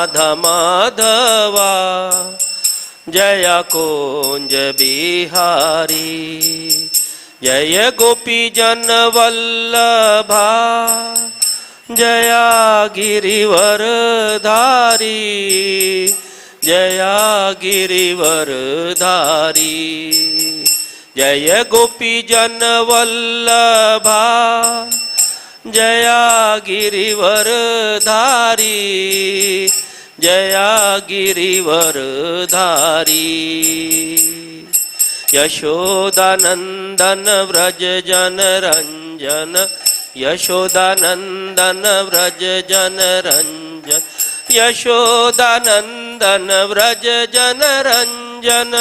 राधा माधवा जय कुंज बिहारी जय गोपी जन वल्लभा जया गिरिवर धारी जया गिरिवर धारी जय गोपी जन वल्लभा जया गिरिवर धारी जया गिरिवर धारी यशोदानंदन व्रज जन रंजन यशोदानंदन व्रज जन रंजन यशोदानंदन व्रज जन रंजन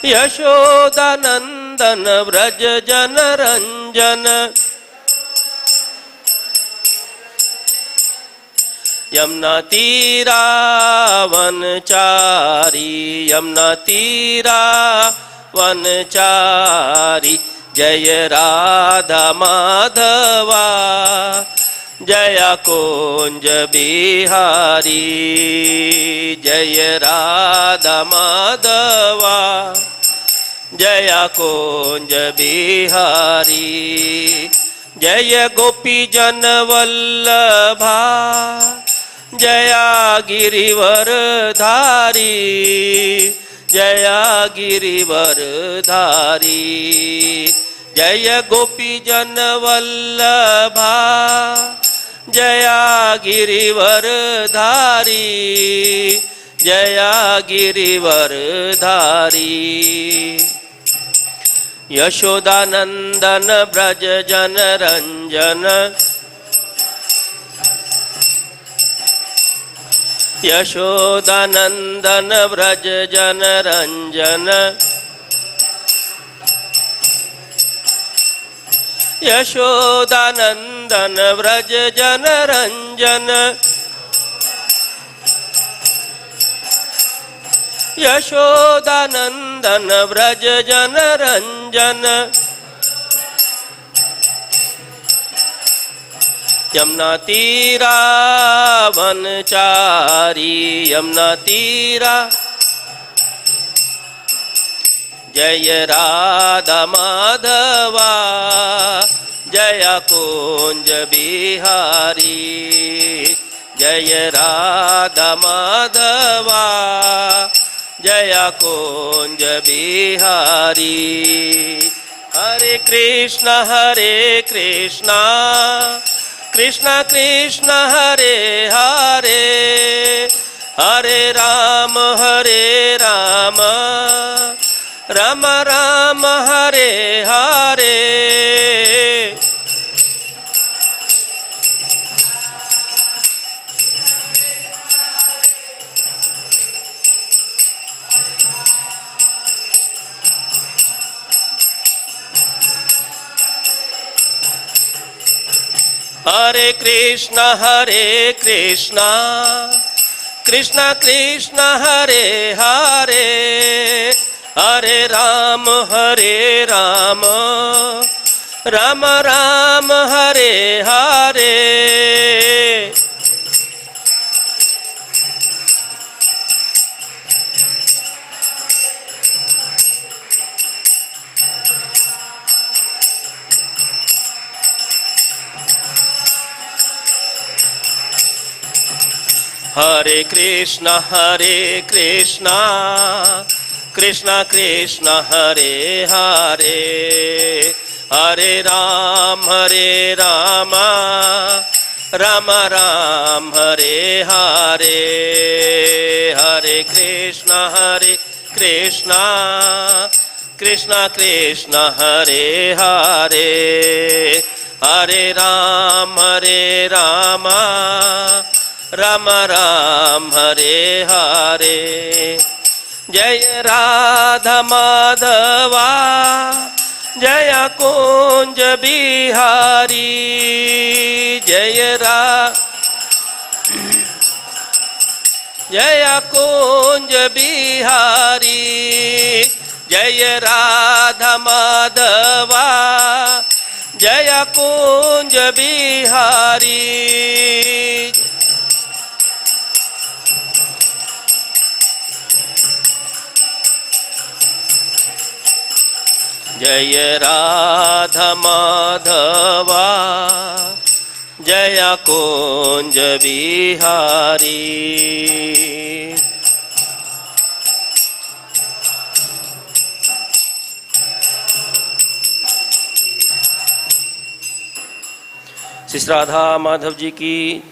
यशोदानंदन व्रज जन रंजन यमुना तीरा वनचारी यमुना तीरा वनचारी जय राधा माधवा जय कुंज बिहारी जय राधा माधवा जय कुंज बिहारी जय गोपी जन वल्लभा जया गिरिवर धारी जया गिरिवर धारी जय गोपी जन वल्लभा जया गिरिवर धारी जया गिरिवर धारी यशोदानंदन ब्रज जन रंजन यशोदानंदन ब्रज जन रंजन यशोदानंदन ब्रज जन रंजन यशोदानंदन ब्रज जन रंजन यमुना तीरा वनचारी यमुना तीरा जय राधा माधवा जय कुंज बिहारी जय राधा माधवा जय कुंज बिहारी हरे कृष्ण कृष्ण कृष्ण हरे हरे हरे राम राम राम हरे हरे हरे कृष्ण कृष्ण कृष्ण हरे हरे हरे राम राम राम हरे हरे हरे कृष्ण कृष्ण कृष्ण हरे हरे हरे राम राम राम हरे हरे हरे कृष्ण कृष्ण कृष्ण हरे हरे हरे राम राम राम हरे हरे जय राधा माधवा जय कुंज बिहारी जय कुंज बिहारी जय राधा माधवा जय कुंज बिहारी। जय राधा माधवा जय कुंज बिहारी। श्री राधा माधव जी की,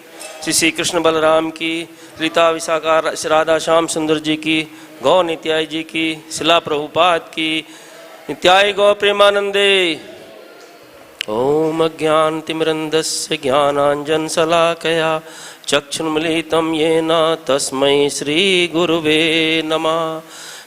श्री कृष्ण बलराम की, रीता विशाखा राधा श्याम सुंदर जी की, गौ नित्याय जी की, शिला प्रभुपाद की, नित्याय गौ प्रेमानंदे। ओम अज्ञानतिमिरन्धस्य ज्ञानाञ्जनशलाकया चक्षुन्मीलितं येन तस्मै श्रीगुरुवे नमः।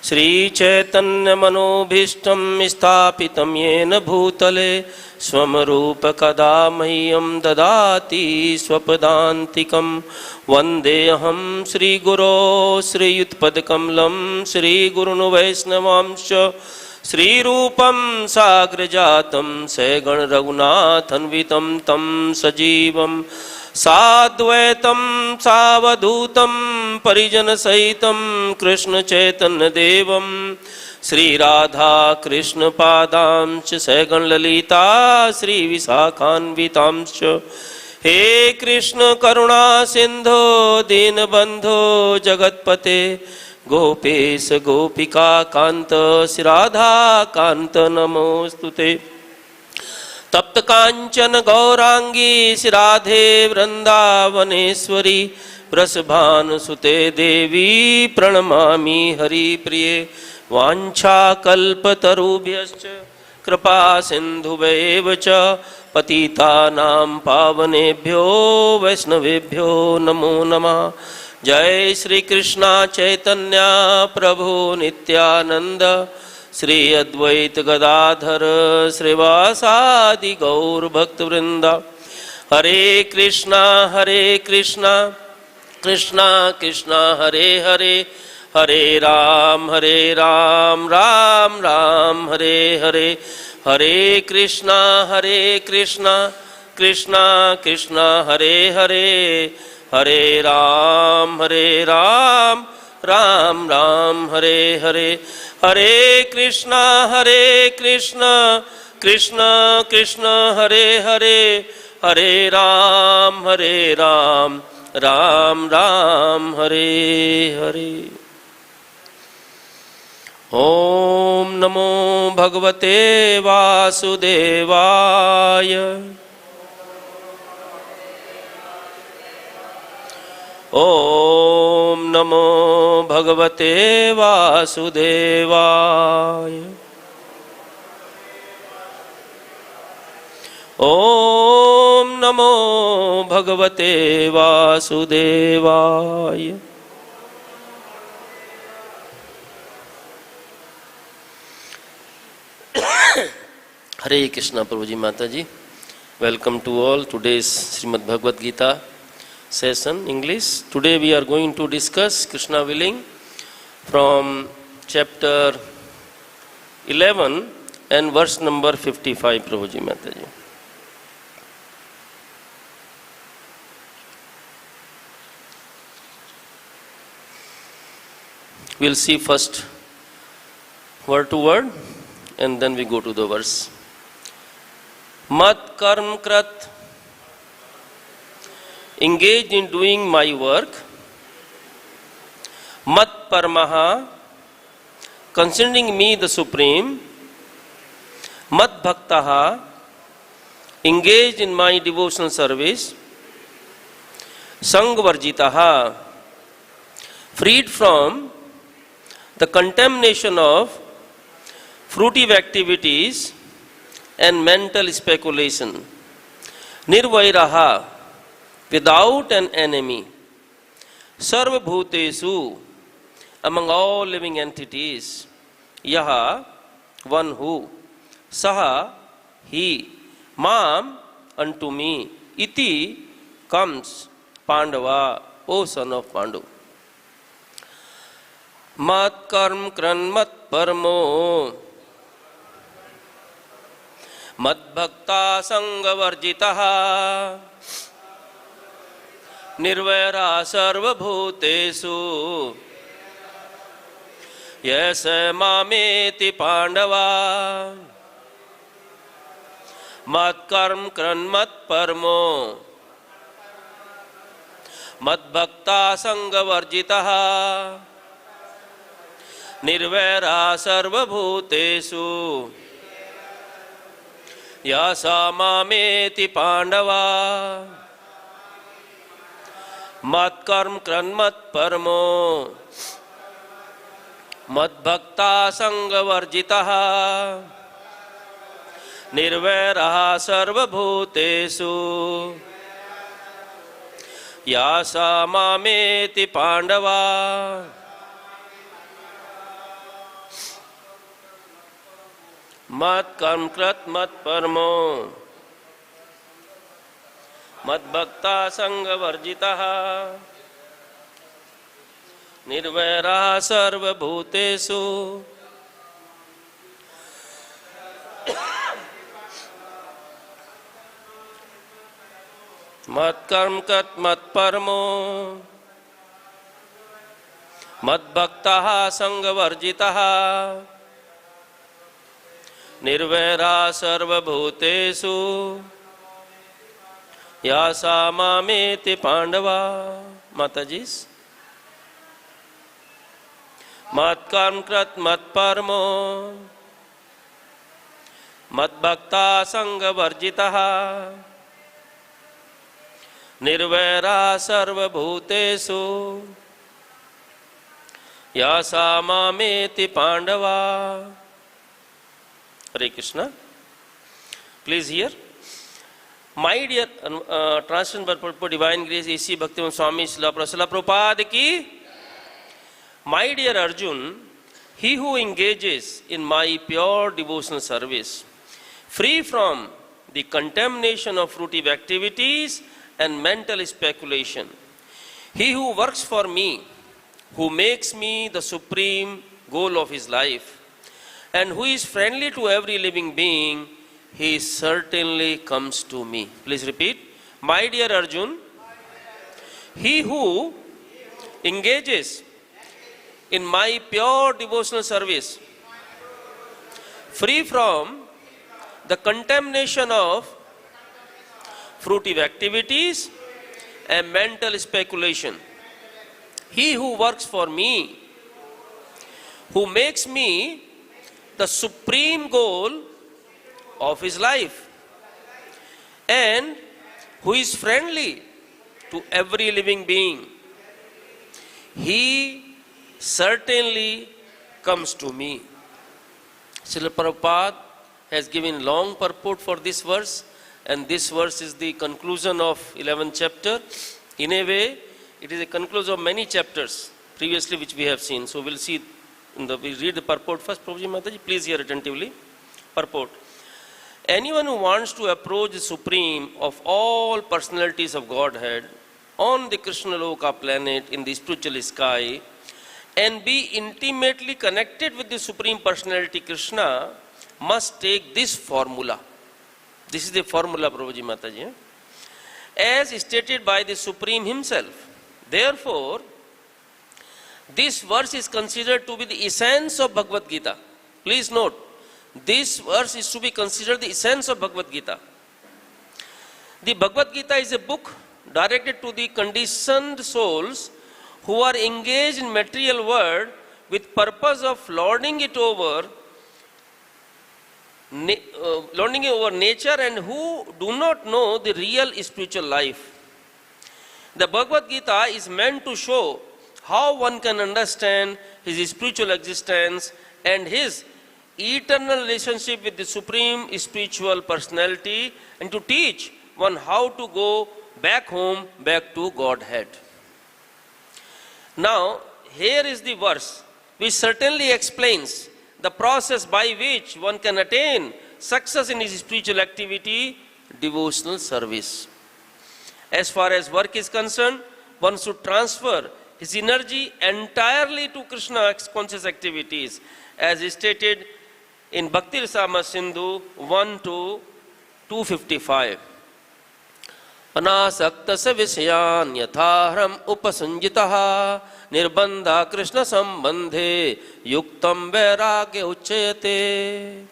श्रीचैतन्यमनोभीष्टं स्थापितं येन भूतले स्वं रूपकदा मह्यं ददाति स्वपदान्तिकं। वन्देऽहं श्रीगुरो श्रीयुत्पदकमलं श्रीगुरुन् वैष्णवांश्च श्रीरूपं साग्रजातं सगण रघुनाथन्वितं तं सजीवं साद्वैतं सावधूतं परिजनसहितं कृष्णचैतन्यदेवं श्रीराधा कृष्णपादांश्च सगण ललिता श्रीविशाखान्वितांश्च। हे कृष्ण करुणा सिन्धो दीनबन्धो जगत्पते गोपेश गोपिका कांत श्री राधा कांत नमोस्तुते। तप्त कांचन गौरांगी श्री राधे वृंदावनेश्वरी वृषभानुसुते देवी प्रणमामि हरिप्रिये। वाञ्छाकल्पतरुभ्यश्च कृपा सिन्धुभ्येव च पतितानां पावनेभ्यो वैष्णवेभ्यो नमो नमः। जय श्री कृष्णा चैतन्य प्रभु नित्यानंद श्री अद्वैत गदाधर श्रीवासादि गौर भक्त वृंद। हरे कृष्णा कृष्णा कृष्णा हरे हरे, हरे राम राम राम हरे हरे। हरे कृष्णा कृष्णा कृष्णा हरे हरे, हरे राम राम राम हरे हरे। हरे कृष्णा कृष्णा कृष्णा हरे हरे, हरे राम राम राम हरे हरे। ओम नमो भगवते वासुदेवाय। ओम नमो भगवते वासुदेवाय। ओम नमो भगवते वासुदेवाय। हरे कृष्णा प्रभु जी माता जी। Welcome to all today's Srimad Bhagavad Gita session English. Today we are going to discuss Krishna willing from chapter 11 and verse number 55 Prabhu ji Mata ji. We'll see first word to word and then we go to the verse. Mat-karma-kṛt, engaged in doing my work. mat-paramaḥ, considering me the supreme. mad-bhaktaḥ, engaged in my devotional service. saṅga-varjitaḥ, freed from the contamination of fruitive activities and mental speculation. nirvairaḥ, without an enemy. sarva-bhūteṣu, among all living entities. yaha, one who. saha, he. mam, unto me. iti, comes. Pāṇḍava, O son of Pāṇḍu. mat-karma-kṛn mat-paramo, mad-bhaktaḥ saṅga-varjitaḥ nirvairaḥ sarva-bhūteṣu yasa mameti pāṇḍava mat-karma-kṛn mat-paramo mad-bhaktaḥ saṅga-varjitaḥ nirvairaḥ sarva-bhūteṣu yasa mameti pāṇḍava mat-karma-kṛn mat-paramo mad-bhaktaḥ saṅga-varjitaḥ nirvairaḥ sarva-bhūteṣu yasa mameti pāṇḍava mat-karma-kṛt mat-paramo mad-bhaktaḥ saṅga-varjitaḥ nirvairaḥ sarva-bhūteṣu mat-karma-kṛt mat-paramo mad-bhaktaḥ saṅga-varjitaḥ nirvairaḥ sarva-bhūteṣu yasa mameti pāṇḍava. Matajis. mat-karma-kṛt mat-paramo mad-bhaktaḥ saṅga-varjitaḥ nirvairaḥ sarva-bhūteṣu yasa mameti pāṇḍava. Hare Krishna. Please hear. My dear translation by Purport Divine Grace A.C. Bhaktivedanta Swami Srila Prabhupada ki. My dear Arjun, he who engages in my pure devotional service, free from the contamination of fruitive activities and mental speculation, he who works for me, who makes me the supreme goal of his life, and who is friendly to every living being, he certainly comes to me. Please repeat. My dear Arjun, he who engages in my pure devotional service, free from the contamination of fruitive activities and mental speculation, he who works for me, who makes me the supreme goal of his life, and who is friendly to every living being, he certainly comes to me. Srila Prabhupada has given long purport for this verse, and this verse is the conclusion of 11th chapter. In a way, it is a conclusion of many chapters previously which we have seen. So we'll see, we read the purport first. Prabhuji Mataji, please hear attentively. Purport. Anyone who wants to approach the supreme of all personalities of Godhead on the Krishna Loka planet in the spiritual sky and be intimately connected with the supreme personality Krishna must take this formula. This is the formula, Prabhuji Mataji, as stated by the Supreme himself. Therefore, this verse is considered to be the essence of Bhagavad Gita. Please note, this verse is to be considered the essence of Bhagavad Gita. The Bhagavad Gita is a book directed to the conditioned souls who are engaged in material world with purpose of lording it over nature and who do not know the real spiritual life. The Bhagavad Gita is meant to show how one can understand his spiritual existence and his eternal relationship with the supreme spiritual personality, and to teach one how to go back home, back to Godhead. Now, here is the verse which certainly explains the process by which one can attain success in his spiritual activity, devotional service. As far as work is concerned, one should transfer his energy entirely to Krishna conscious activities, as stated in Bhakti Rasamrita Sindhu 1 to 255. Anasaktasya vishayan yatharam upasanjitaha nirbandha Krishna sambandhe yuktam vairagya uchayate.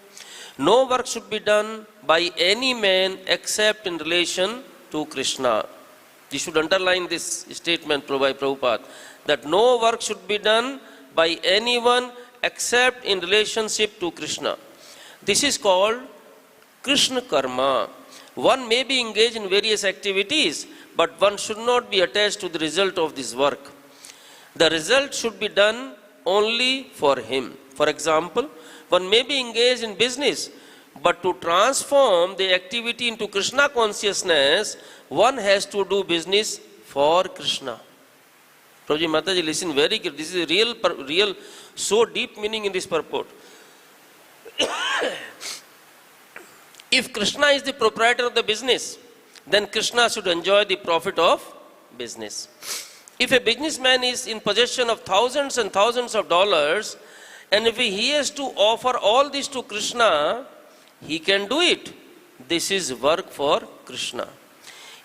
No work should be done by any man except in relation to Krishna. You should underline this statement by Prabhupada, that no work should be done by anyone except in relationship to Krishna. This is called Krishna karma. One may be engaged in various activities, but one should not be attached to the result of this work. The result should be done only for him. For example, one may be engaged in business, but to transform the activity into Krishna consciousness, one has to do business for Krishna. Prabhuji Mataji, listen very carefully. This is a real, so deep meaning in this purport. If Krishna is the proprietor of the business, then Krishna should enjoy the profit of business. If a businessman is in possession of thousands and thousands of dollars, and if he has to offer all this to Krishna, he can do it. This is work for Krishna.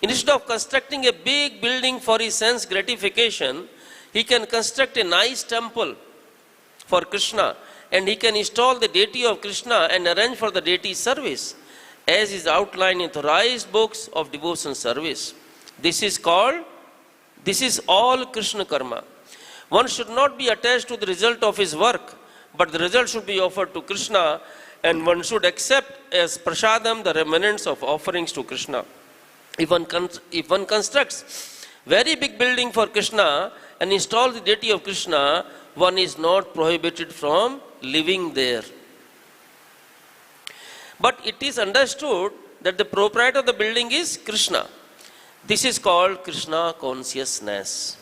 Instead of constructing a big building for his sense gratification, he can construct a nice temple for Krishna, and he can install the deity of Krishna and arrange for the deity's service, as is outlined in thrice books of devotion service. This is all Krishna karma. One should not be attached to the result of his work, but the result should be offered to Krishna, and one should accept as prasadam the remnants of offerings to Krishna. If one constructs very big building for Krishna and installs the deity of Krishna, one is not prohibited from living there. But it is understood that the proprietor of the building is Krishna. This is called Krishna consciousness.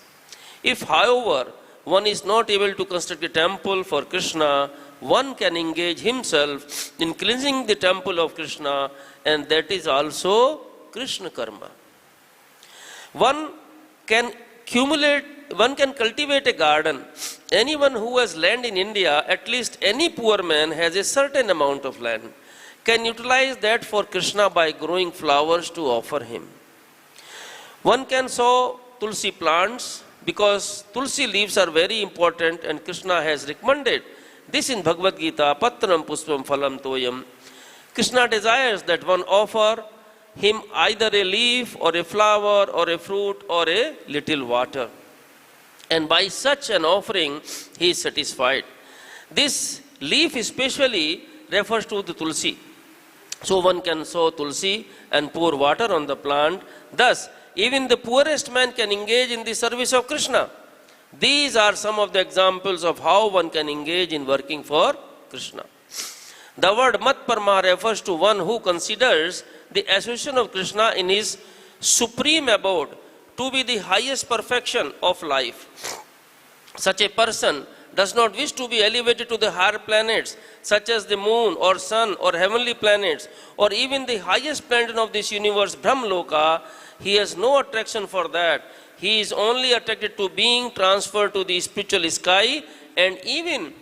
If, however, one is not able to construct a temple for Krishna, one can engage himself in cleansing the temple of Krishna, and that is also Krishna karma. One can cultivate a garden. Anyone who has land in India, at least any poor man has a certain amount of land, can utilize that for Krishna by growing flowers to offer him. One can sow tulsi plants because tulsi leaves are very important, and Krishna has recommended this in Bhagavad Gita, patram puspam phalam toyam. Krishna desires that one offer him either a leaf or a flower or a fruit or a little water. And by such an offering, he is satisfied. This leaf especially refers to the tulsi. So one can sow tulsi and pour water on the plant. Thus, even the poorest man can engage in the service of Krishna. These are some of the examples of how one can engage in working for Krishna. The word mat-paramaḥ refers to one who considers the association of Krishna in his supreme abode to be the highest perfection of life. Such a person does not wish to be elevated to the higher planets, such as the moon or sun or heavenly planets, or even the highest planet of this universe, Brahmaloka. He has no attraction for that. He is only attracted to being transferred to the spiritual sky, and even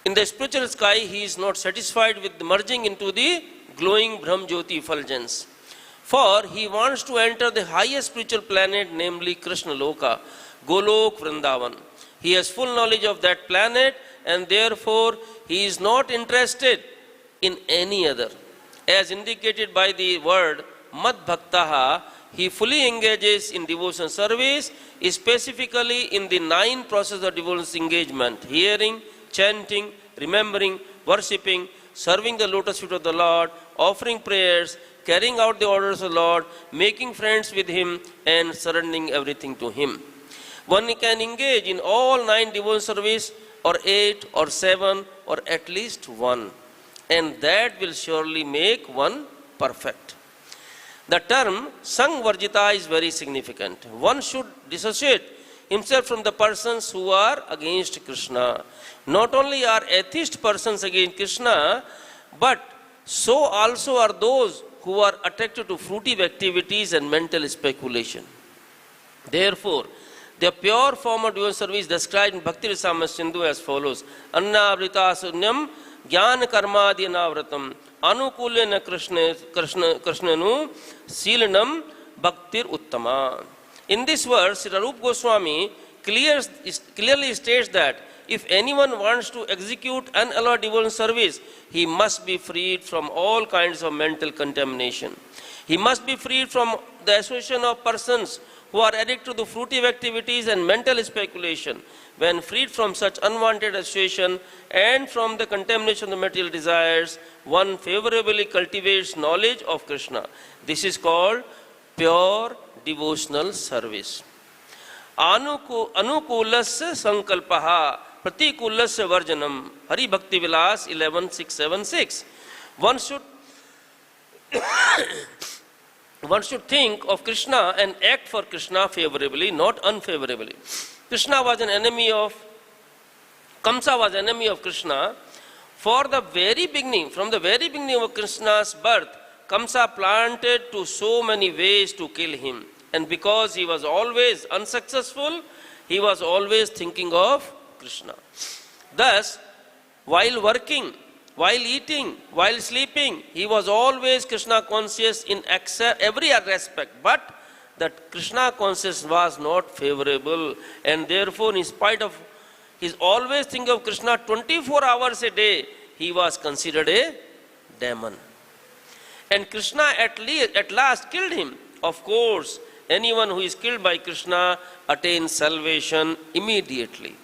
in the spiritual sky, he is not satisfied with merging into the glowing Brahmjyoti effulgence. For he wants to enter the highest spiritual planet, namely Krishna Loka, Golok Vrindavan. He has full knowledge of that planet, and therefore he is not interested in any other. As indicated by the word mad-bhaktaḥ, he fully engages in devotion service, specifically in the 9 processes of devotional engagement: hearing, chanting, remembering, worshipping, serving the lotus feet of the Lord, offering prayers, carrying out the orders of the Lord, making friends with him, and surrendering everything to him. One can engage in all 9 devotional service, or 8, or 7, or at least 1, and that will surely make one perfect. The term saṅga-varjitaḥ is very significant. One should dissociate himself from the persons who are against Krishna. Not only are atheist persons against Krishna, but so also are those who are attracted to fruitive activities and mental speculation. Therefore, the pure form of devotional service described in Bhakti Rasamrita Sindhu as follows: Annavrita sunyam jnana karmadi navratam anukulena krishnenu silanam bhaktir uttama. In this verse, Sri Rupa Goswami clearly states that if anyone wants to execute unallowed devotional service, he must be freed from all kinds of mental contamination. He must be freed from the association of persons who are addicted to the fruitive activities and mental speculation. When freed from such unwanted association and from the contamination of the material desires, one favorably cultivates knowledge of Krishna. This is called pure devotional service. Anukulasya sankalpaha pratikulasya varjanam. Hari Bhakti Vilas 11.676. One should think of Krishna and act for Krishna favorably, not unfavorably. Krishna was an enemy of, Kamsa was enemy of Krishna. From the very beginning of Krishna's birth, Kamsa planted to so many ways to kill him. And because he was always unsuccessful, he was always thinking of Krishna. Thus, while working, while eating, while sleeping, he was always Krishna conscious in every respect. But that Krishna consciousness was not favorable, and therefore, in spite of his always thinking of Krishna 24 hours a day, he was considered a demon. And Krishna at last killed him. Of course, anyone who is killed by Krishna attains salvation immediately.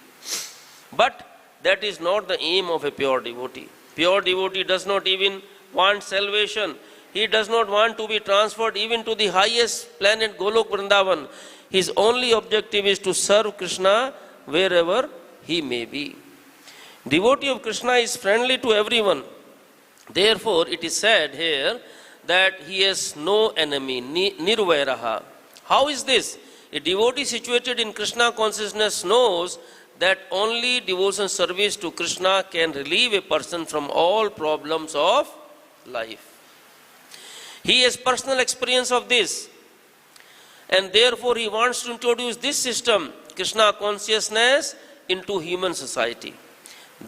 But that is not the aim of a pure devotee. Pure devotee does not even want salvation. He does not want to be transferred even to the highest planet Golok Vrindavan. His only objective is to serve Krishna wherever he may be. Devotee of Krishna is friendly to everyone. Therefore, it is said here that he has no enemy, nirvairaḥ. How is this? A devotee situated in Krishna consciousness knows that only devotion service to Krishna can relieve a person from all problems of life. He has personal experience of this, and therefore he wants to introduce this system, Krishna consciousness, into human society.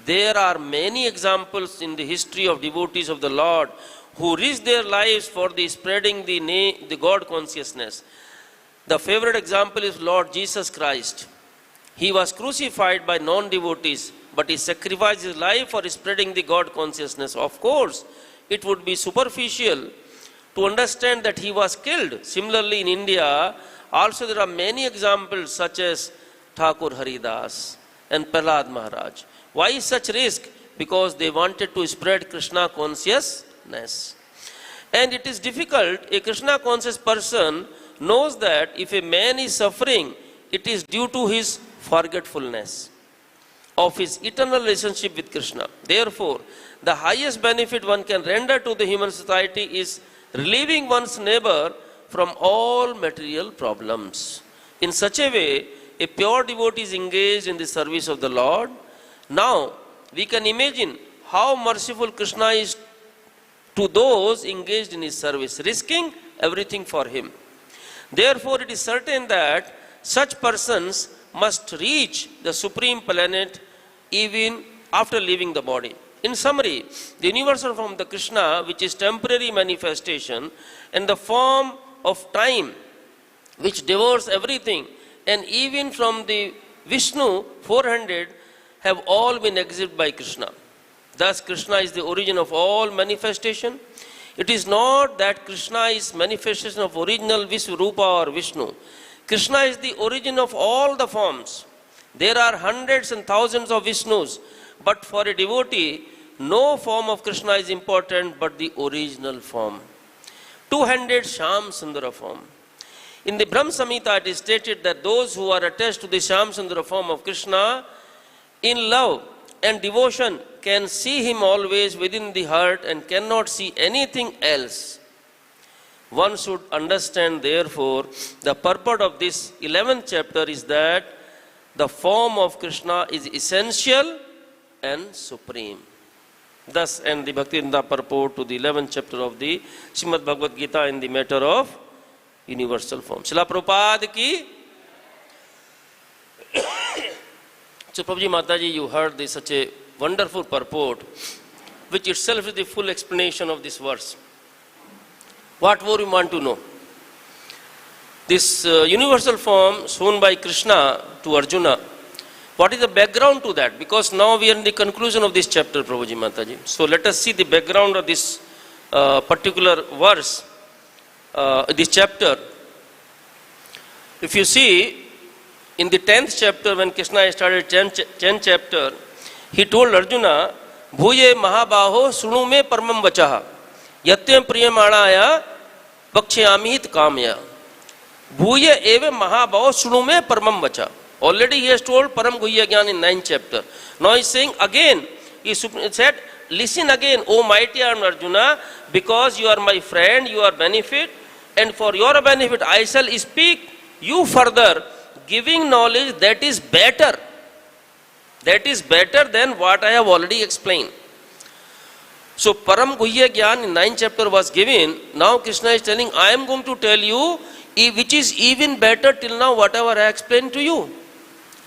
There are many examples in the history of devotees of the Lord who risked their lives for the spreading the God consciousness. The favorite example is Lord Jesus Christ. He was crucified by non-devotees, but he sacrificed his life for spreading the God consciousness. Of course, it would be superficial to understand that he was killed. Similarly, in India, also there are many examples such as Thakur Haridas and Prahlad Maharaj. Why such risk? Because they wanted to spread Krishna consciousness. And it is difficult. A Krishna conscious person knows that if a man is suffering, it is due to his forgetfulness of his eternal relationship with Krishna. Therefore, the highest benefit one can render to the human society is relieving one's neighbor from all material problems. In such a way, a pure devotee is engaged in the service of the Lord. Now, we can imagine how merciful Krishna is to those engaged in his service, risking everything for him. Therefore, it is certain that such persons must reach the supreme planet even after leaving the body. In summary, the universal form of the Krishna, which is temporary manifestation, and the form of time, which devours everything, and even from the Vishnu 400, have all been exhibited by Krishna. Thus, Krishna is the origin of all manifestation. It is not that Krishna is manifestation of original Vishvarupa or Vishnu. Krishna is the origin of all the forms. There are hundreds and thousands of Vishnus, but for a devotee, no form of Krishna is important but the original form. Two-handed Shyam Sundara form. In the Brahma Samhita, it is stated that those who are attached to the Shyam Sundara form of Krishna in love and devotion can see him always within the heart and cannot see anything else. One should understand, therefore, the purport of this 11th chapter is that the form of Krishna is essential and supreme. Thus, and the Bhakti-Vrinda purport to the 11th chapter of the Srimad Bhagavad Gita in the matter of universal form. Srila Prabhupada ki. So, Prabhuji Mataji, you heard this such a wonderful purport. which itself is the full explanation of this verse. What more you want to know? This universal form shown by Krishna to Arjuna, what is the background to that? Because now we are in the conclusion of this chapter, Prabhuji Mataji. So let us see the background of this particular verse, this chapter. If you see, in the 10th chapter, when Krishna started 10th chapter, he told Arjuna, Bhuye mahabaho sunu me paramam vachaha, yatyam priyamanaya bhakshyamihit kamya. Bhuye eve mahabaho sunu me paramam vacha. Already he has told Param Guhya Gyan in 9th chapter. Now he is saying again, he said, listen again, O mighty Arjuna, because you are my friend, you are benefit, and for your benefit I shall speak you further, giving knowledge that is better. That is better than what I have already explained. So Param Guhya Gyan in 9th chapter was given. Now Krishna is telling, I am going to tell you which is even better till now whatever I explained to you.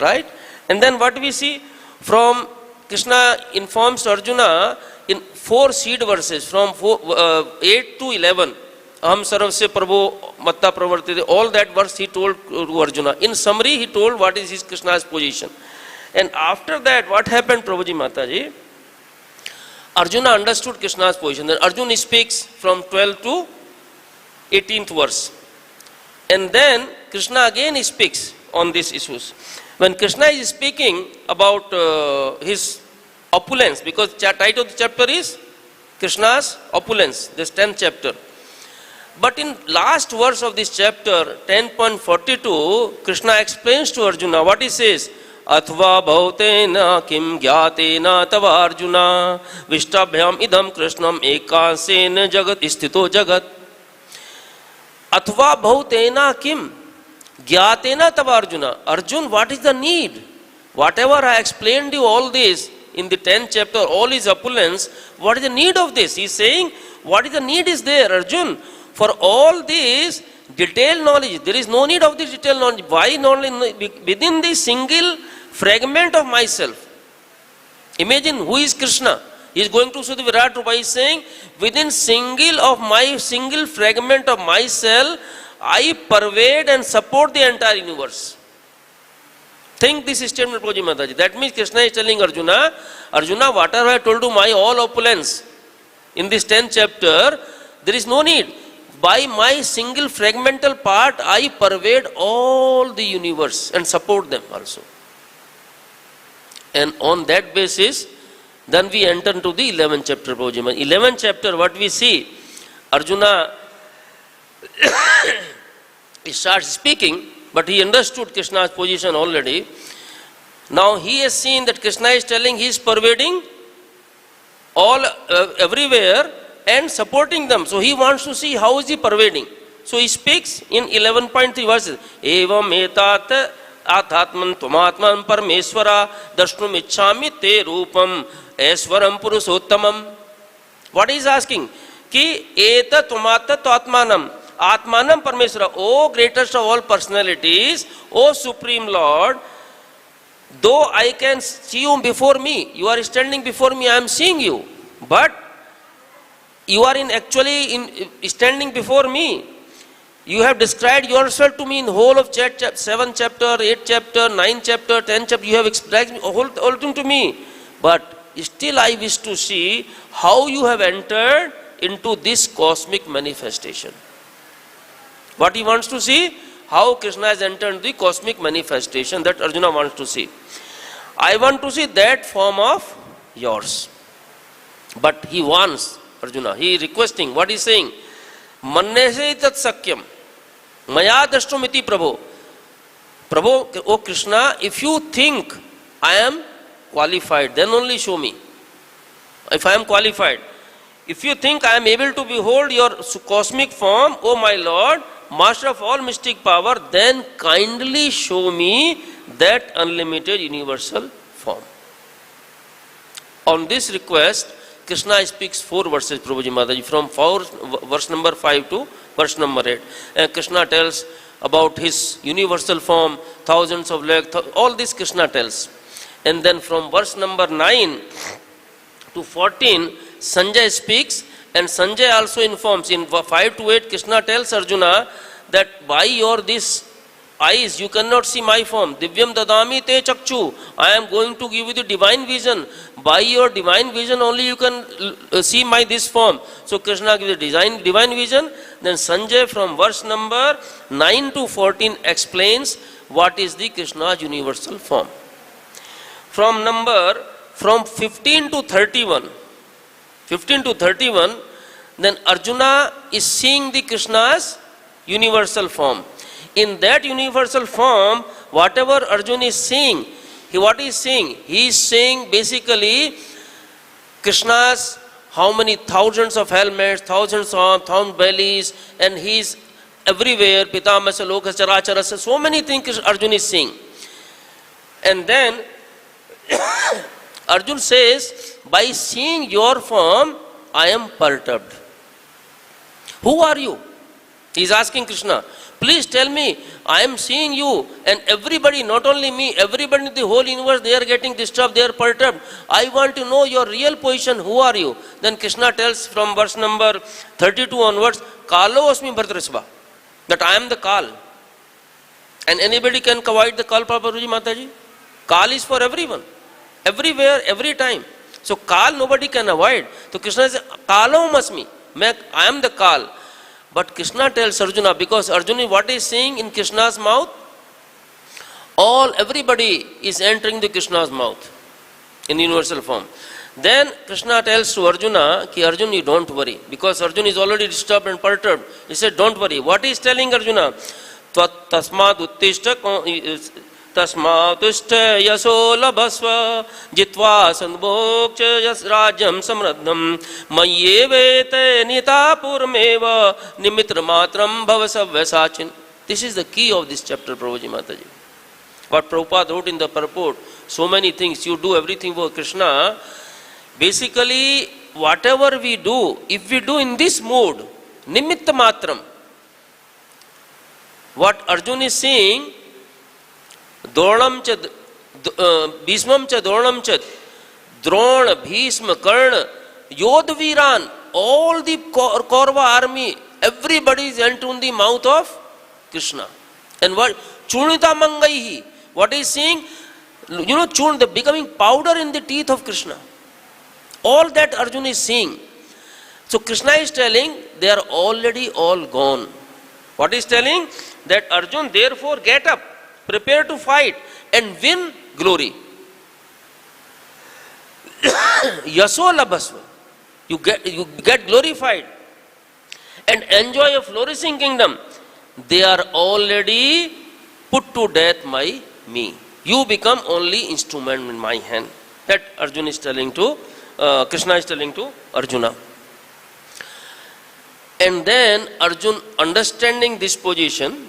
Right? And then what we see from Krishna informs Arjuna in 4 seed verses from 8 to 11. Aham sarvasya prabho matta pravartite. All that verse he told to Arjuna. In summary, he told what is his Krishna's position. And after that, what happened, Prabhuji Mataji? Arjuna understood Krishna's position. Then Arjuna speaks from 12 to 18th verse. And then Krishna again speaks on these issues. When Krishna is speaking about his opulence, because title of the chapter is Krishna's opulence, this 10th chapter. But in last verse of this chapter, 10.42, Krishna explains to Arjuna what he says. Athva bhautena kim gyatena tava Arjuna vishtabhyam idam krishnam ekasena jagat isthito jagat. Athva bhautena kim gyatena tava Arjuna. Arjun, what is the need? Whatever I explained you all this in the 10th chapter, all his opulence, what is the need of this? He is saying, what is the need is there, Arjun? For all this detailed knowledge, there is no need of this detailed knowledge. Why knowledge? Within the single fragment of myself. Imagine who is Krishna. He is going to Sudha Virat Rupa. He is saying, within single fragment of myself, I pervade and support the entire universe. Think this statement, Prabhuji Mataji. That means Krishna is telling Arjuna, Arjuna, whatever I told you, my all opulence, in this 10th chapter, there is no need. By my single fragmental part, I pervade all the universe and support them also. And on that basis, then we enter into the 11th chapter, Prabhuji Mataji. 11th chapter, what we see, Arjuna he starts speaking, but he understood Krishna's position already. Now he has seen that Krishna is telling he is pervading all everywhere and supporting them. So he wants to see how is he pervading. So he speaks in 11.3 verses. Evam etat athatman tumatman parameswara dashnum ichchami te rupam eswaram purushottamam. What he is asking? Ki eta tumata atmanam. Atmanam Parameswara, O greatest of all personalities, O Supreme Lord, though I can see you before me, you are standing before me, I am seeing you, but you are standing before me. You have described yourself to me in whole of 7th chapter, 8th chapter, 9th chapter, 10th chapter, you have explained whole thing to me, but still I wish to see how you have entered into this cosmic manifestation. What he wants to see? How Krishna has entered the cosmic manifestation that Arjuna wants to see. I want to see that form of yours. But he wants, Arjuna, he is requesting, what he is saying? Mannese tat sakyam, maya dashtumiti prabho. Prabho, O Krishna, if you think I am qualified, then only show me. If I am qualified. If you think I am able to behold your cosmic form, O my Lord, Master of all mystic power, then kindly show me that unlimited universal form. On this request, Krishna speaks 4 verses, Prabhuji Mataji, from verse number 5 to verse number 8. And Krishna tells about his universal form, thousands of legs, all this Krishna tells. And then from verse number 9 to 14, Sanjay speaks, and Sanjay also informs. In 5 to 8, Krishna tells Arjuna that by your this eyes you cannot see my form. Divyam dadami te chakchu. I am going to give you the divine vision. By your divine vision only you can see my this form. So Krishna gives the divine vision. Then Sanjay from verse number 9 to 14 explains what is the Krishna's universal form. From 15 to 31, then Arjuna is seeing the Krishna's universal form. In that universal form, whatever Arjuna is seeing, what he is seeing? He is seeing basically Krishna's how many thousands of helmets, thousands of bellies, and he is everywhere, Pitamasa, Lokasa, Characharasa, so many things Arjuna is seeing. And then Arjuna says, by seeing your form, I am perturbed. Who are you? He is asking Krishna. Please tell me, I am seeing you, and everybody, not only me, everybody in the whole universe, they are getting disturbed, they are perturbed. I want to know your real position, who are you? Then Krishna tells from verse number 32 onwards, Kalo asmi bhartrasva, that I am the Kal. And anybody can avoid the Kal, Prabhuji Mataji? Kal is for everyone, everywhere, every time. So Kal nobody can avoid. So Krishna says, Kalo asmi, I am the Kal. But Krishna tells Arjuna, because Arjuna, what is saying in Krishna's mouth? Everybody is entering the Krishna's mouth in universal form. Then Krishna tells to Arjuna, Ki Arjuna, you don't worry, because Arjuna is already disturbed and perturbed. He said, don't worry. What he is telling Arjuna? Tasmat yaso labhasva jitva sanbhokcha yas rajam samradham mayyevete nitapurmeva nimitra matram bhavasavvasachin. This is the key of this chapter, Prabhuji Mataji. What Prabhupada wrote in the purport, so many things, you do everything for Krishna. Basically, whatever we do, if we do in this mood, nimitta matram, what Arjuna is saying, Dronam cha Bhishmam cha Dronam cha Drona, Bhishma, Karna, Yodhviran, all the Kaurava army, everybody is entering the mouth of Krishna. And what? Chunita Mangaihi. What is saying? Chun, the becoming powder in the teeth of Krishna. All that Arjuna is seeing. So Krishna is telling, they are already all gone. What is telling? That Arjuna, therefore, get up. Prepare to fight and win glory. Yaso labhasva. You get glorified and enjoy a flourishing kingdom. They are already put to death by me. You become only instrument in my hand. That Arjuna is telling to, Krishna is telling to Arjuna. And then Arjuna, understanding this position,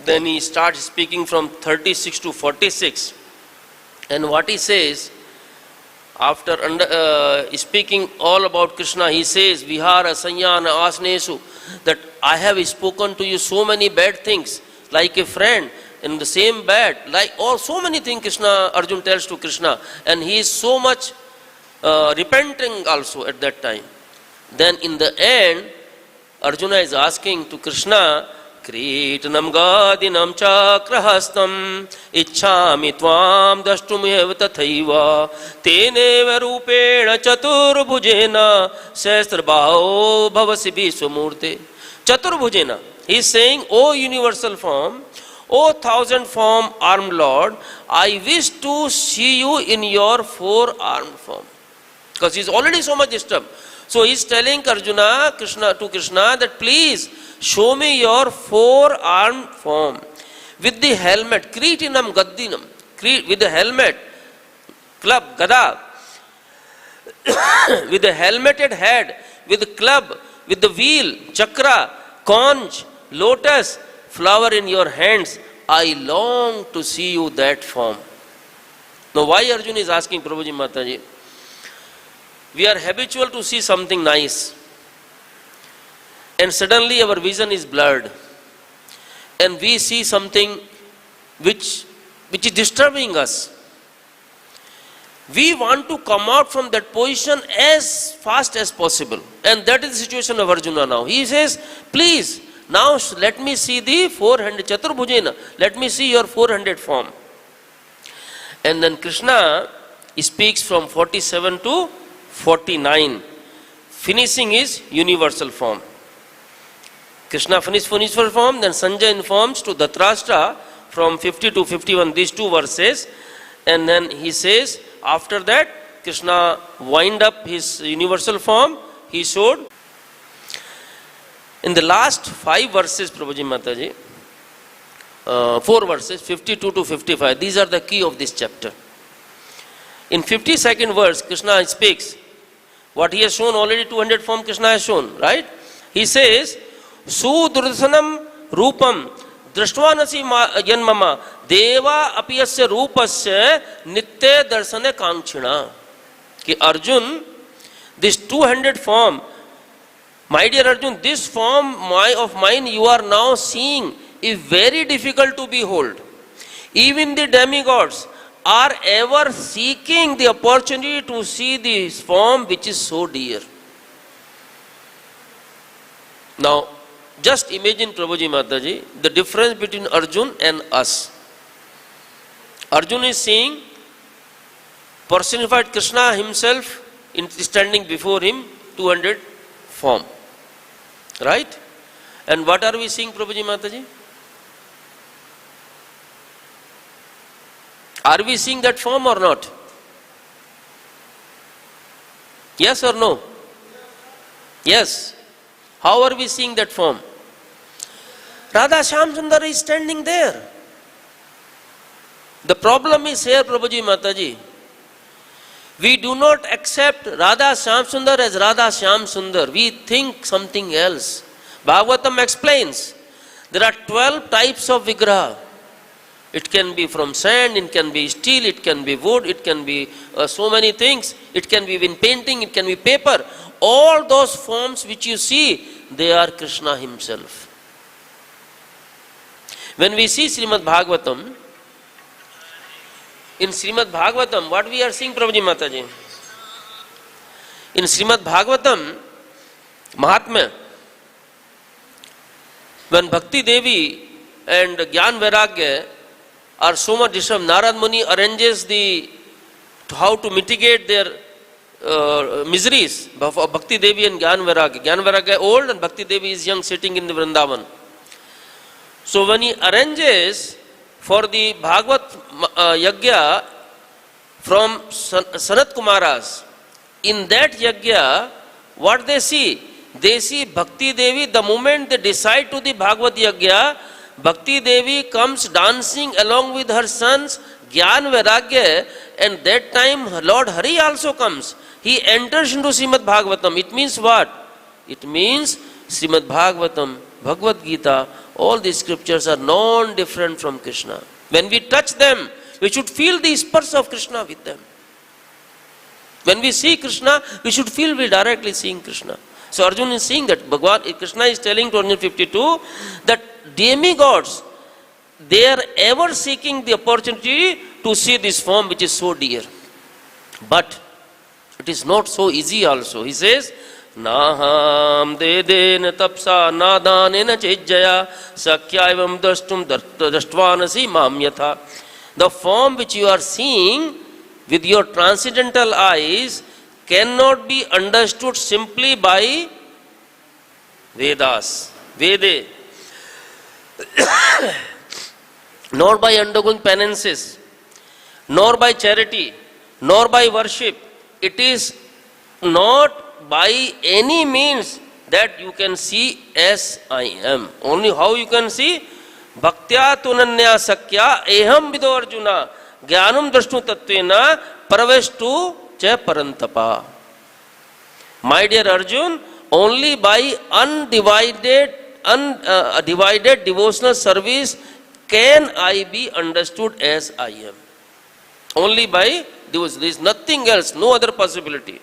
then he starts speaking from 36 to 46. And what he says, after speaking all about Krishna, he says, Vihara, Sanyana, Asnesu, that I have spoken to you so many bad things, like a friend, in the same bed, like so many things Arjuna tells to Krishna. And he is so much repenting also at that time. Then in the end, Arjuna is asking to Krishna, Kritanam gadinam chakrahastam ichchami tvam dashtumyev tathaiva teneva rupena chaturbhujena sahasrabhaho bhavasi vishwamurte. Chaturbhujena. He is saying, O universal form, O thousand form armed Lord, I wish to see you in your four-armed form. Because he is already so much disturbed. So he is telling Arjuna, Krishna that please show me your four-armed form with the helmet, kritinam gaddinam, with the helmet, club, gada, with the helmeted head, with the club, with the wheel, chakra, conch, lotus, flower in your hands. I long to see you that form. Now why Arjuna is asking, Prabhuji Mataji? We are habitual to see something nice. And suddenly our vision is blurred. And we see something which is disturbing us. We want to come out from that position as fast as possible. And that is the situation of Arjuna now. He says, please, now let me see the 400, Chaturbhujena, let me see your 400 form. And then Krishna speaks from 47 to 49, finishing his universal form. Krishna finished universal form, then Sanjay informs to Dhritarashtra from 50 to 51, these two verses. And then he says, after that, Krishna wind up his universal form. He showed in the last 5 verses, Prabhuji Mataji, 4 verses, 52 to 55. These are the key of this chapter. In 52nd verse, Krishna speaks what he has shown already. 200 form Krishna has shown, right? He says, Sudursanam Rupam Drashvanasi Janmama Deva Apiyasya Rupasya Nitya Darsana Kankshina. Ki Arjun, this 200 form, my dear Arjun, this form of mine you are now seeing is very difficult to behold. Even the demigods are ever seeking the opportunity to see this form which is so dear. Now, just imagine, Prabhuji Mataji, the difference between Arjun and us. Arjun is seeing personified Krishna himself standing before him, 200 form. Right? And what are we seeing, Prabhuji Mataji? Are we seeing that form or not? Yes or no? Yes. How are we seeing that form? Radha Shyam Sundar is standing there. The problem is here, Prabhuji Mataji. We do not accept Radha Shyam Sundar as Radha Shyam Sundar. We think something else. Bhagavatam explains there are 12 types of vigraha. It can be from sand, it can be steel, it can be wood, it can be so many things. It can be in painting, it can be paper. All those forms which you see, they are Krishna himself. When we see Srimad Bhagavatam, in Srimad Bhagavatam, what we are seeing, Prabhuji Mataji? In Srimad Bhagavatam, Mahatmya, when Bhakti Devi and Gyan Vairagya are so much disturbed, Narad Muni arranges how to mitigate their miseries of Bhakti Devi and Gyan Vairagya. Gyan Vairagya old and Bhakti Devi is young, sitting in the Vrindavan. So when he arranges for the Bhagavat Yagya from Sanat Kumaras, in that Yagya, what they see? They see Bhakti Devi, the moment they decide to the Bhagavat Yagya, Bhakti Devi comes dancing along with her sons, Gyan Vairagya, and that time Lord Hari also comes. He enters into Srimad Bhagavatam. It means what? It means Srimad Bhagavatam, Bhagavad Gita, all these scriptures are non-different from Krishna. When we touch them, we should feel the spurs of Krishna with them. When we see Krishna, we should feel we are directly seeing Krishna. So Arjuna is saying that Krishna is telling to Arjuna 52 that demigods, they are ever seeking the opportunity to see this form which is so dear. But it is not so easy also. He says, Naham dedena tapsa nadanena chejjaya sakyaivam drashtum drashtvanasi mamyatha. The form which you are seeing with your transcendental eyes cannot be understood simply by Vedas, Vede, nor by undergoing penances, nor by charity, nor by worship. It is not by any means that you can see as I am. Only how you can see? Bhaktya tunanya sakya eham vido Arjuna jnanam drashtu tattvena praveshtu cha parantapa. My dear Arjun, only by undivided devotional service can I be understood as I am. Only by devotion. There is nothing else, no other possibility.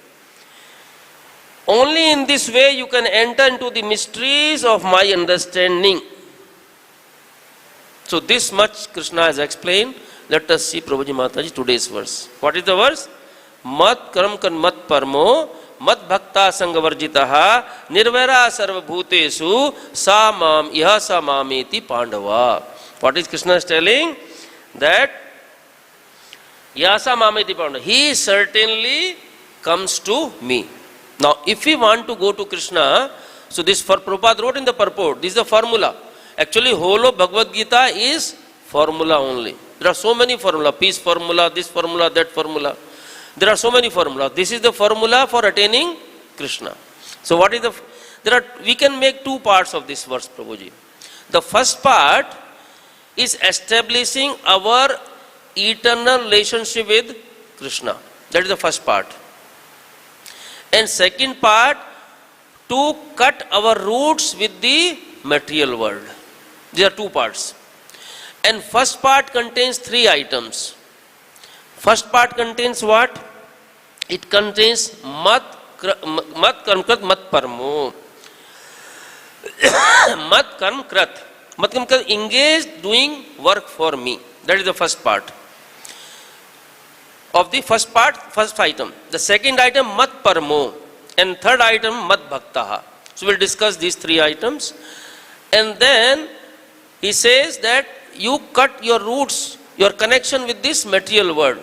Only in this way you can enter into the mysteries of my understanding. So this much Krishna has explained. Let us see Prabhuji Mataji today's verse. What is the verse? mat-karma-kṛn mat-paramo mad-bhaktaḥ saṅga-varjitaḥ nirvairaḥ sarva-bhūteṣu sa mam iha sa mameti Pāṇḍava. What is Krishna is telling? That yasa mameti Pāṇḍava, he certainly comes to me. Now if we want to go to Krishna, so this for Prabhupada wrote in the purport, this is the formula. Actually whole of Bhagavad Gita is formula only. There are so many formula, peace formula, this formula, that formula. There are so many formulas. This is the formula for attaining Krishna. So what is we can make two parts of this verse, Prabhuji. The first part is establishing our eternal relationship with Krishna. That is the first part. And second part, to cut our roots with the material world. There are two parts. And first part contains three items. First part contains what? It contains mat-karma-kṛt, mat-paramo. mat-karma-kṛt. Mat-karma-kṛt, engaged doing work for me. That is the first part. Of the first part, first item. The second item, mat-paramo. And third item, mad-bhaktaḥ. So we'll discuss these three items. And then he says that you cut your roots, your connection with this material world.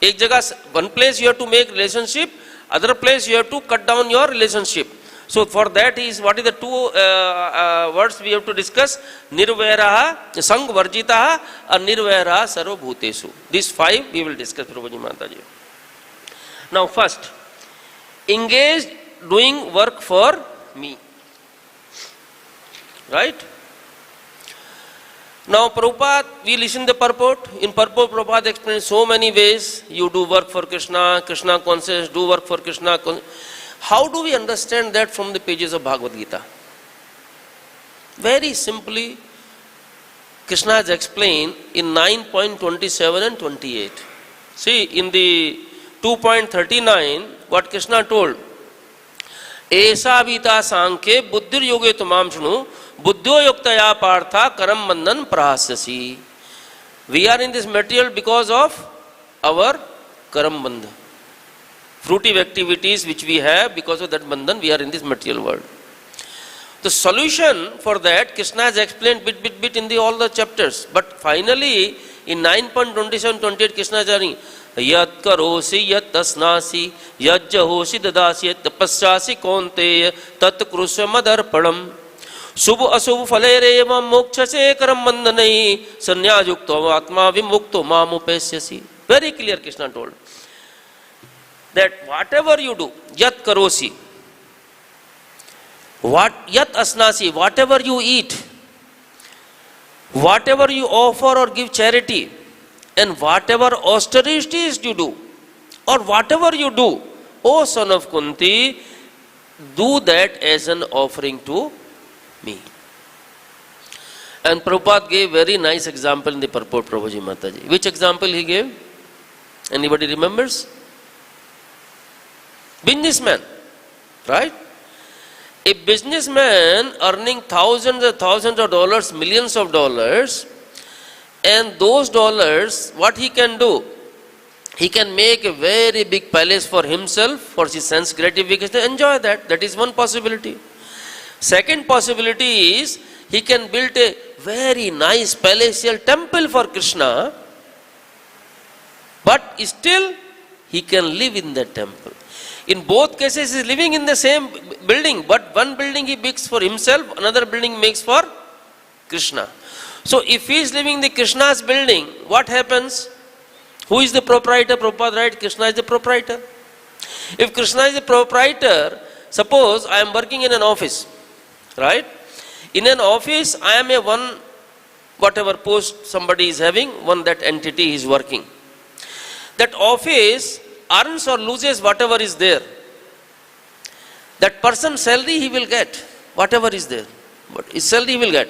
Ek jagah, one place you have to make relationship, other place you have to cut down your relationship. So for that is, what is the two words we have to discuss? Nirvairaḥ, saṅga-varjitaḥ, and nirvairaḥ sarva-bhūteṣu. These five we will discuss, Prabhuji Mataji. Now first, engaged doing work for me. Right? Now Prabhupada, we listen the purport. In purport, Prabhupada explains so many ways. You do work for Krishna, Krishna conscious, do work for Krishna. How do we understand that from the pages of Bhagavad Gita? Very simply, Krishna has explained in 9.27 and 28. See, in the 2.39, what Krishna told, Esa vita saṅkhe buddhir yoge tumam shunu buddhyo yuktaya partha karam bandhan prahasyasi. We are in this material because of our karam bandhan. Fruitive activities which we have, because of that bandhan we are in this material world. The solution for that Krishna has explained bit in all the chapters. But finally in 9.27-28 Krishna is saying, Yat karosi yat tasnasi yat jahosi dadasi yat tapasyasi konteya tat krusya madarpadam subh asubh phalerevam mokshase karam bandhanai sanyajukto atma vimukto mamupesyasi. Very clear Krishna told that whatever you do, yat karosi, yat asnasi, whatever you eat, whatever you offer or give charity, and whatever austerities you do, or whatever you do, O son of Kunti, do that as an offering to me. And Prabhupada gave very nice example in the purport, Prabhuji Mataji. Which example he gave? Anybody remembers? Businessman, right? A businessman earning thousands of dollars, millions of dollars, and those dollars, what he can do? He can make a very big palace for himself, for his sense gratification, enjoy that. That is one possibility. Second possibility is, he can build a very nice palatial temple for Krishna, but still he can live in that temple. In both cases, he is living in the same building, but one building he makes for himself, another building makes for Krishna. So if he is living in the Krishna's building, what happens? Who is the proprietor? Prabhupada, right? Krishna is the proprietor. If Krishna is the proprietor, suppose I am working in an office, right? In an office, I am a one, whatever post somebody is having, one that entity is working. That office earns or loses whatever is there. That person's salary he will get, whatever is there. But his salary he will get.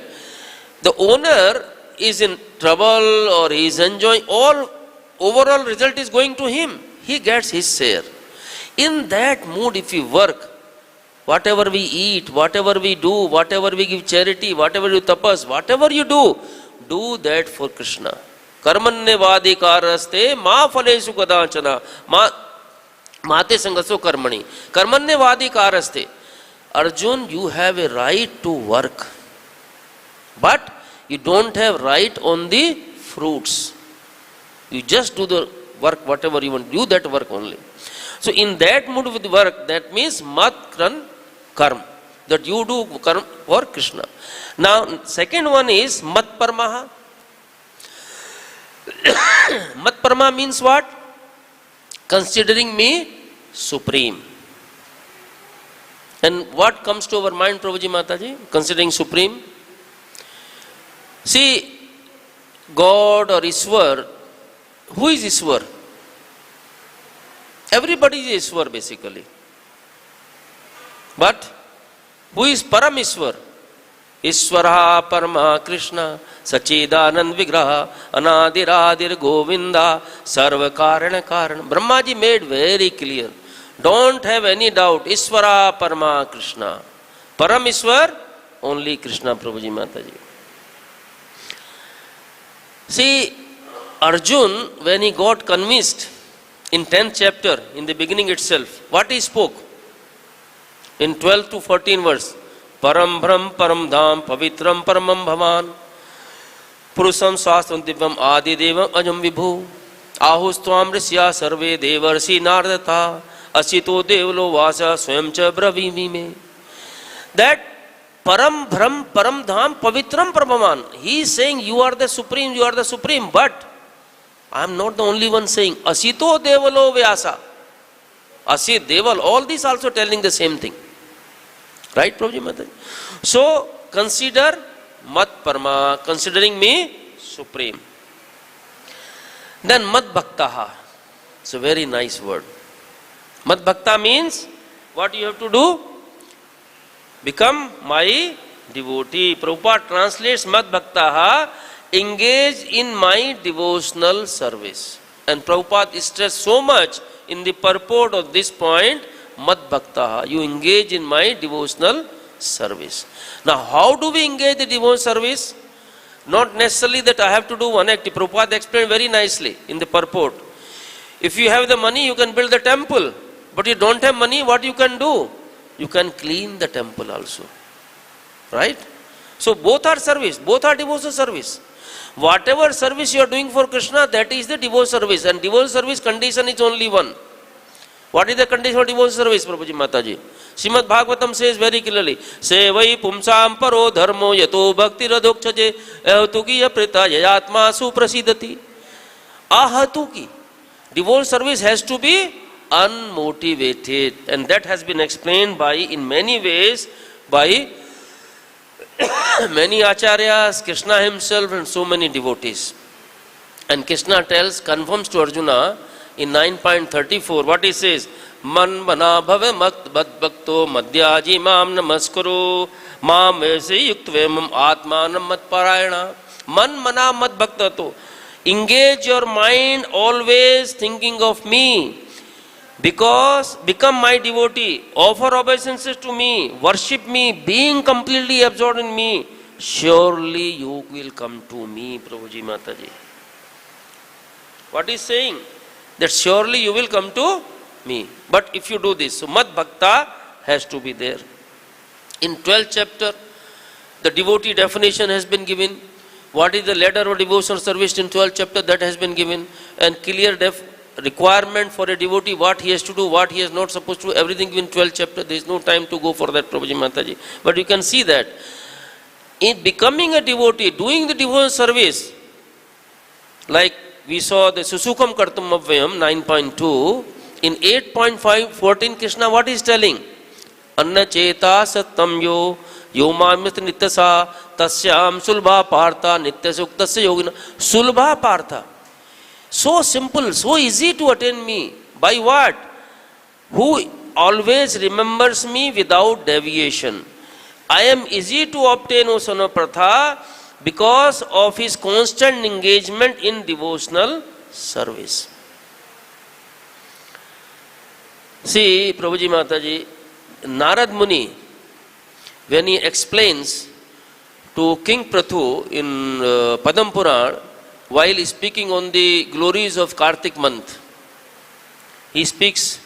The owner is in trouble or he is enjoying, all overall result is going to him. He gets his share. In that mood, if we work, whatever we eat, whatever we do, whatever we give charity, whatever you tapas, whatever you do that for Krishna. Karmanye vadikaraste ma phalesu kadachana. Mate sangaso karmani. Karmanne vadi karaste. Arjun, you have a right to work. But you don't have right on the fruits. You just do the work, whatever you want. Do that work only. So in that mood with work, that means mat-karma-kṛn. That you do karma for Krishna. Now, second one is mat-paramaḥ. Mat-paramaḥ means what? Considering me supreme. And what comes to our mind, Prabhuji Mataji? Considering supreme? See, God or Ishwar, who is Ishwar? Everybody is Ishwar basically. But who is Paramishwar? Ishwara Parama Krishna Sachidanand Vigraha Anadiradir Govinda sarva-bhūteṣu. Brahmaji made very clear. Don't have any doubt. Ishwara Parama Krishna. Paramishwar, only Krishna, Prabhuji Mataji. See, Arjun, when he got convinced in 10th chapter, in the beginning itself, what he spoke? In 12 to 14 verse, Param Brahm Param Dham Pavitram Paramam Bhavan Purusam Sastram Divyam Adi Devam Ajam Vibhu Ahustvam Risya Sarve Devarsi Nardata Asito Devlo Vasa Swam Cha Bravimi Me. That Param Brahm Param Dham Pavitram Paramaman. He is saying, you are the supreme, you are the supreme. But I am not the only one saying. Asito Devalo Vyasa. Asit Deval, all these also telling the same thing. Right, Prabhuji Mataji? So, consider mat-paramaḥ, considering me supreme. Then mad-bhaktaḥ. It's a very nice word. Mad-bhaktaḥ means, what you have to do? Become my devotee. Prabhupada translates mad-bhaktaḥ, engage in my devotional service. And Prabhupada stressed so much in the purport of this point, mat-bhaktaḥ, you engage in my devotional service. Now, how do we engage the devotional service? Not necessarily that I have to do one act. Prabhupada explained very nicely in the purport. If you have the money, you can build the temple. But you don't have money, what you can do? You can clean the temple also. Right? So, both are service. Both are devotional service. Whatever service you are doing for Krishna, that is the devotional service. And devotional service condition is only one. What is the condition of devotional service, Prabhuji Mataji? Srimad Bhagavatam says very clearly, Sevai pumsam paro dharmo yato bhakti radokchaje ahatukiya prita yayatma suprasidati. Ahatuki. Devotional service has to be unmotivated. And that has been explained by, in many ways, by many acharyas, Krishna himself and so many devotees. And Krishna confirms to Arjuna in 9.34, what he says, Man mana bhave mad-bhakto madhyaji mam namaskuru mam vese yuktve atmanam mat-parayana. Man mana mad-bhaktato. Engage your mind always thinking of me. Because become my devotee, offer obeisances to me, worship me, being completely absorbed in me, surely you will come to me, Prabhuji Mataji. What is saying? That surely you will come to me. But if you do this, so mat-bhaktaḥ has to be there. In 12th chapter, the devotee definition has been given. What is the ladder of devotional service in 12th chapter? That has been given. And clear requirement for a devotee, what he has to do, what he is not supposed to do, everything in 12th chapter. There is no time to go for that, Prabhuji Mataji. But you can see that in becoming a devotee, doing the devotional service, like we saw the Susukam Kartum Avyam 9.2, in 8.5, 14, Krishna what is telling? Anna cheta satam yo yomamit nityasa tasyam sulbha partha nityasuktasya yogina. Sulbha partha. So simple, so easy to attain me. By what? Who always remembers me without deviation. I am easy to obtain, O son of Pratha, because of his constant engagement in devotional service. See, Prabhuji Mataji, Narad Muni, when he explains to King Prathu in Padam Puran, while speaking on the glories of Kartik month, he speaks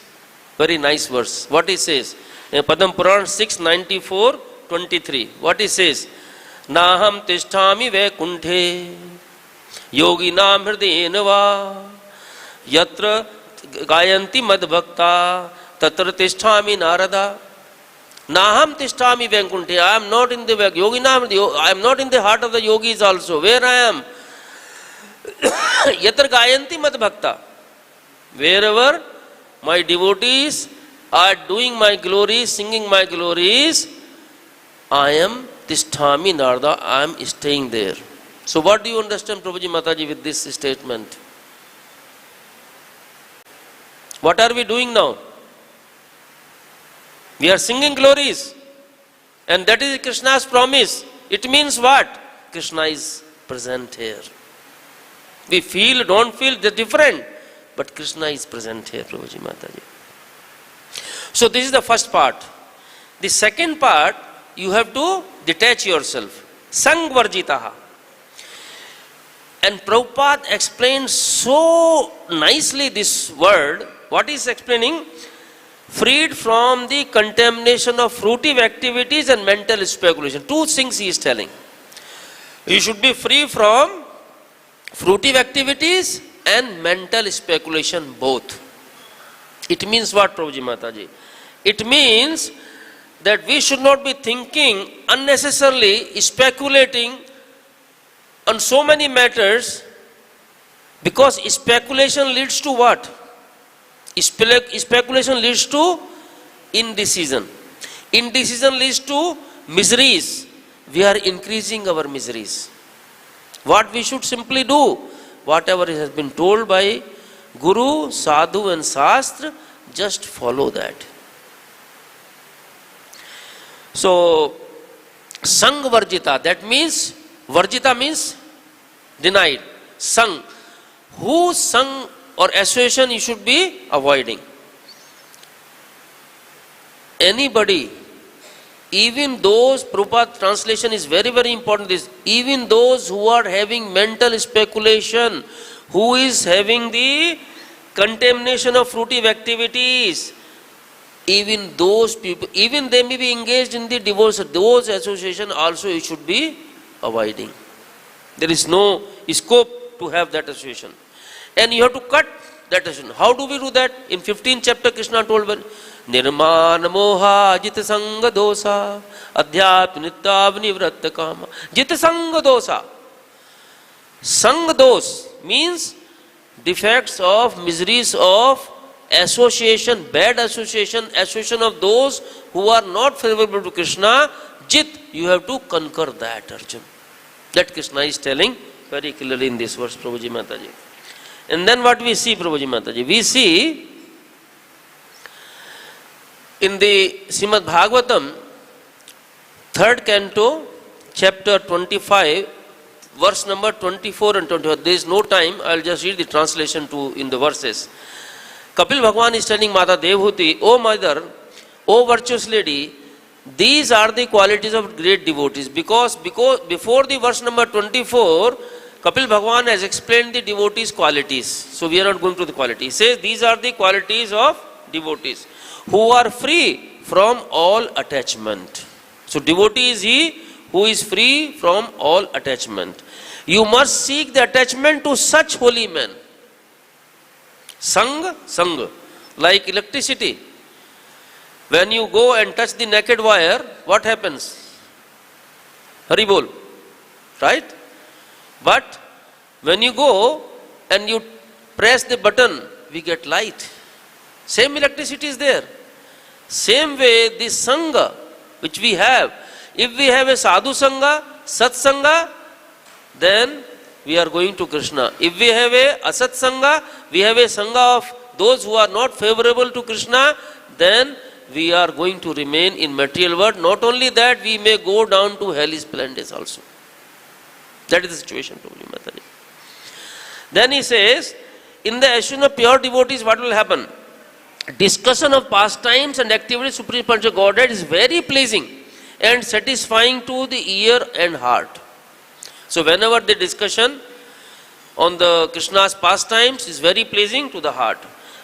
Very nice verse. What he says? In Padma Purana 6:94-23. What he says? Naham tisthami vaikunthe yoginam hridayena va yatra gayanti mad-bhaktaḥ tatra tisthami narada. Naham tisthami vaikunthe. I am not in the yoginam. I am not in the heart of the yogis also. Where I am? Yatra gayanti mad-bhaktaḥ. Wherever my devotees are doing my glories, singing my glories, I am tisthami narada. I am staying there. So what do you understand, Prabhuji Mataji, with this statement? What are we doing now? We are singing glories. And that is Krishna's promise. It means what? Krishna is present here. We feel, don't feel, they're different. But Krishna is present here, Prabhuji Mataji. So this is the first part. The second part, you have to detach yourself. Saṅga-varjitaḥ. And Prabhupada explains so nicely this word. What is explaining? Freed from the contamination of fruitive activities and mental speculation. Two things he is telling. You should be free from fruitive activities and mental speculation both. It means what, Prabhuji Mataji? It means that we should not be thinking unnecessarily, speculating on so many matters, because speculation leads to what? Speculation leads to indecision. Indecision leads to miseries. We are increasing our miseries. What we should simply do, whatever has been told by Guru, Sadhu and Shastra, just follow that. So, saṅga-varjitaḥ, that means, varjita means denied. Saṅga, whose saṅga or association you should be avoiding. Anybody, even those, Prabhupada translation is very, very important, this, even those who are having mental speculation, who is having the contamination of fruitive activities, even those people, even they may be engaged in the divorce, those association also you should be avoiding. There is no scope to have that association. And you have to cut that association. How do we do that? In 15th chapter, Krishna told, nirmana moha jita saṅga dosa adhyāp nityav nivratta kama jita saṅga dosa. Saṅga dos means defects of, miseries of association, bad association, association of those who are not favorable to Krishna. Jit, you have to conquer that, Arjuna. That Krishna is telling very clearly in this verse, Prabhuji Mataji. And then what we see, Prabhuji Mataji? We see in the Srimad Bhagavatam, 3rd canto, chapter 25, verse number 24 and 25. There is no time, I will just read the translation in the verses. Kapil Bhagwan is telling Mata Devhuti, O mother, O virtuous lady, these are the qualities of great devotees. Because before the verse number 24, Kapil Bhagwan has explained the devotees' qualities. So we are not going to the qualities. He says these are the qualities of devotees who are free from all attachment. So devotee is he who is free from all attachment. You must seek the attachment to such holy men. Saṅga, like electricity. When you go and touch the naked wire, what happens? Hari bol, right? But when you go and you press the button, we get light. Same electricity is there. Same way, the saṅga which we have, if we have a sadhu saṅga, sat saṅga, then we are going to Krishna. If we have a asat saṅga, we have a saṅga of those who are not favorable to Krishna, then we are going to remain in material world. Not only that, we may go down to hellish places also. That is the situation, Prabhuji Mataji. Then he says, in the association of pure devotees, what will happen? Discussion of pastimes and activities of Supreme Spiritual Godhead is very pleasing and satisfying to the ear and heart. So whenever the discussion on the Krishna's pastimes is very pleasing to the heart.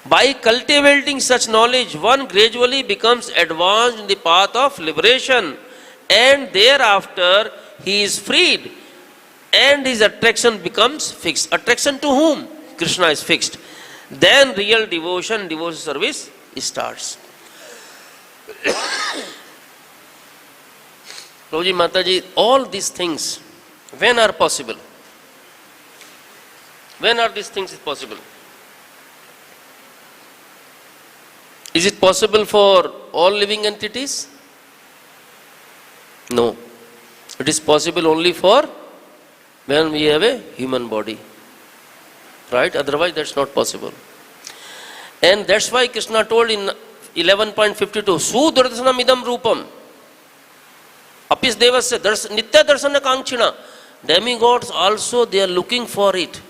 By cultivating such knowledge, one gradually becomes advanced in the path of liberation, and thereafter he is freed, and his attraction becomes fixed. Attraction to whom? Krishna is fixed. Then real devotion service starts. Prabhuji Mataji, all these things, when are possible? When are these things possible? Is it possible for all living entities? No. It is possible only for when we have a human body. Right? Otherwise that's not possible. And that's why Krishna told in 11.52, Sudarsanam idam rupam. Apis devasya nitya darsana kankshina. Demigods also, they are looking for it.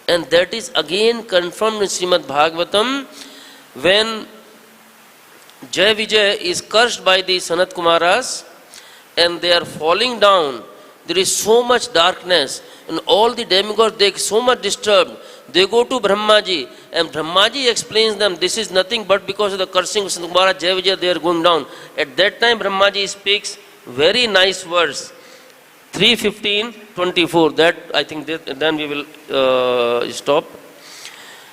And that is again confirmed in Srimad Bhagavatam when Jai Vijay is cursed by the Sanat Kumaras and they are falling down. There is so much darkness and all the demigods, they are so much disturbed. They go to Brahmaji and Brahmaji explains them, this is nothing but because of the cursing of Sanat Kumara, Jai Vijay, they are going down. At that time Brahmaji speaks very nice words. 3:15-24, that I think then we will stop.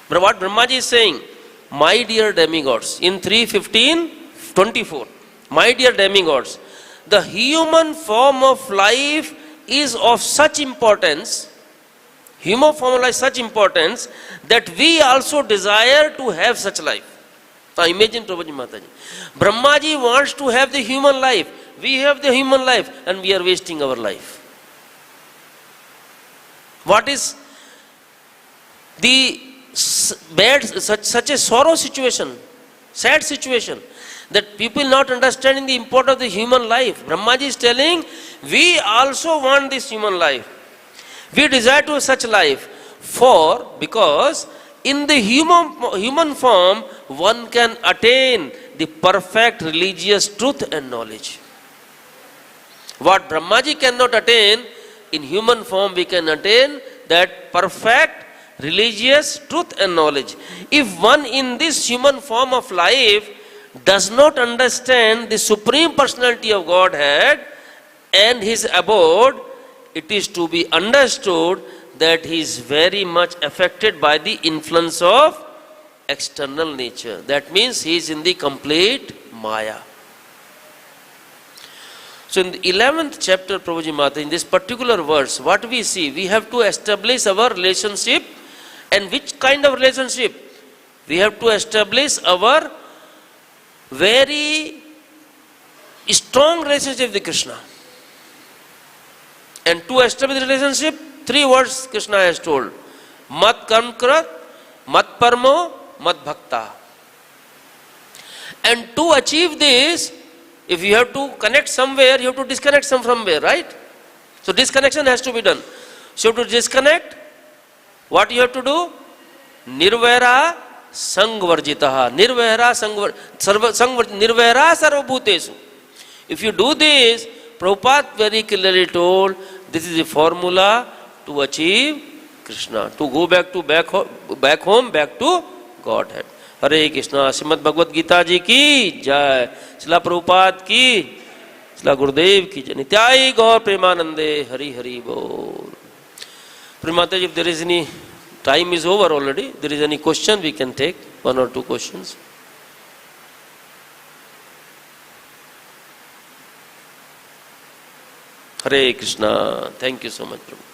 But what Brahmaji is saying, my dear demigods, in 3:15-24, my dear demigods, the human form of life is of such importance, human form of life such importance that we also desire to have such life. Now imagine Prabhuji Mataji. Brahmaji wants to have the human life. We have the human life and we are wasting our life. What is the bad, such a sorrow situation, sad situation, that people not understanding the importance of the human life. Brahmaji is telling, we also want this human life. We desire to have such life. Because in the human form, one can attain the perfect religious truth and knowledge. What Brahmaji cannot attain, in human form we can attain that perfect religious truth and knowledge. If one in this human form of life does not understand the Supreme Personality of Godhead and his abode, it is to be understood that he is very much affected by the influence of external nature. That means he is in the complete Maya. So in the 11th chapter, Prabhuji Mata, in this particular verse, what we see, we have to establish our relationship. And which kind of relationship? We have to establish our very strong relationship with Krishna. And to establish the relationship, 3 words Krishna has told. Mat-karma-kṛt, mat-paramo, mad-bhaktaḥ. And to achieve this, if you have to connect somewhere, you have to disconnect somewhere, right? So disconnection has to be done. So you have to disconnect. What you have to do? Nirvairaḥ, saṅga-varjitaḥ. Nirvairaḥ sarva-bhūteṣu. If you do this, Prabhupada very clearly told, this is the formula to achieve Krishna, to go back home, back to Godhead. Hare Krishna. Srimad Bhagavad Gita ji ki jai. Srila Prabhupada ki, Srila Gurudev ki jai. Nityai Gaur Premanande. Hari Hari Bol. Premataji, if there is any, time is over already. There is any question, we can take 1 or 2 questions. Hare Krishna. Thank you so much, Prabhu.